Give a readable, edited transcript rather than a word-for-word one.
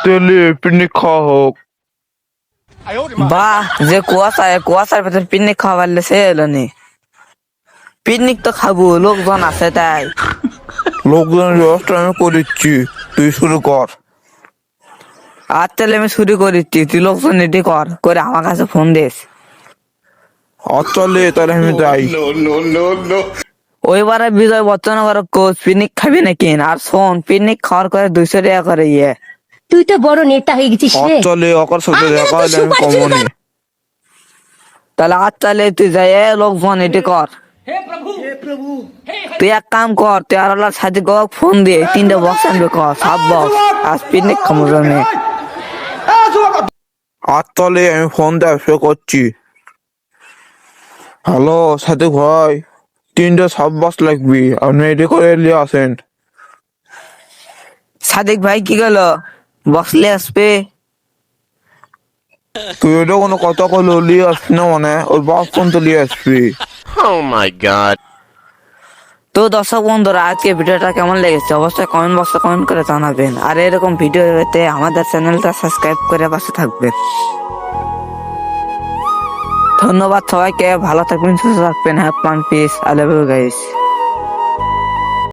তেলে পিকনিক খাওয়া হোক। বাহ, যে কুয়াশার ভেতর পিকনিক খাওয়া পারলে সে এলো নি। পিকনিক তো খাবো, লোকজন আছে তাই। লোকজনের ব্যবস্থা আমি করিচ্ছি, তুই শুরু কর। আর তাহলে আমি শুরু করেছি, তুই লোকজন রেডি করে আমার কাছে ফোন দিস। আচ্ছা লে, তাহলে আমি যাই। ওইবারে বিজয় বচ্চন করে কোচ পিকনিক খাবি নাকি? আর শোন, পিকনিক খাওয়ার করে 200 টাকা করে ইয়ে। তুই তো বড় নেতা হয়ে গেছিস রে। আচ্ছা লে, ওকার সাথে দেখা হলে আমি কমনি। তাহলে আর তাহলে তুই যাই লোকজন রেডি কর। তুই এক কাম কর, তুই আর সাথে ফোন দিয়ে 3টা বক্স আনবে কর, সব বক্স। আজ পিকনিক খাবো আমি। আচ্ছা লে, আমি ফোন দিয়ে করছি। হ্যালো সাথে ভাই, 3টা সাব বাস লাগবি, আপনি রেডি করে নিয়ে আসেন। সাদিক ভাই কি গেল? বক্স নিয়ে আসবে? তুই এটা কোনো কথা কইলো নিয়ে আসবি না, মানে ওই বাস ফোন তো নিয়ে আসবি। Oh my god. তো দর্শক বন্ধুরা, আজকে ভিডিওটা কেমন লেগেছে অবশ্যই কমেন্ট বক্সে কমেন্ট করে জানাবেন। আর এরকম ভিডিও পেতে আমাদের চ্যানেলটা সাবস্ক্রাইব করে পাশে থাকবেন। ধন্যবাদ সবাইকে, ভালো থাকবেন, সুস্থ থাকবেন। Have fun, peace, I love you guys.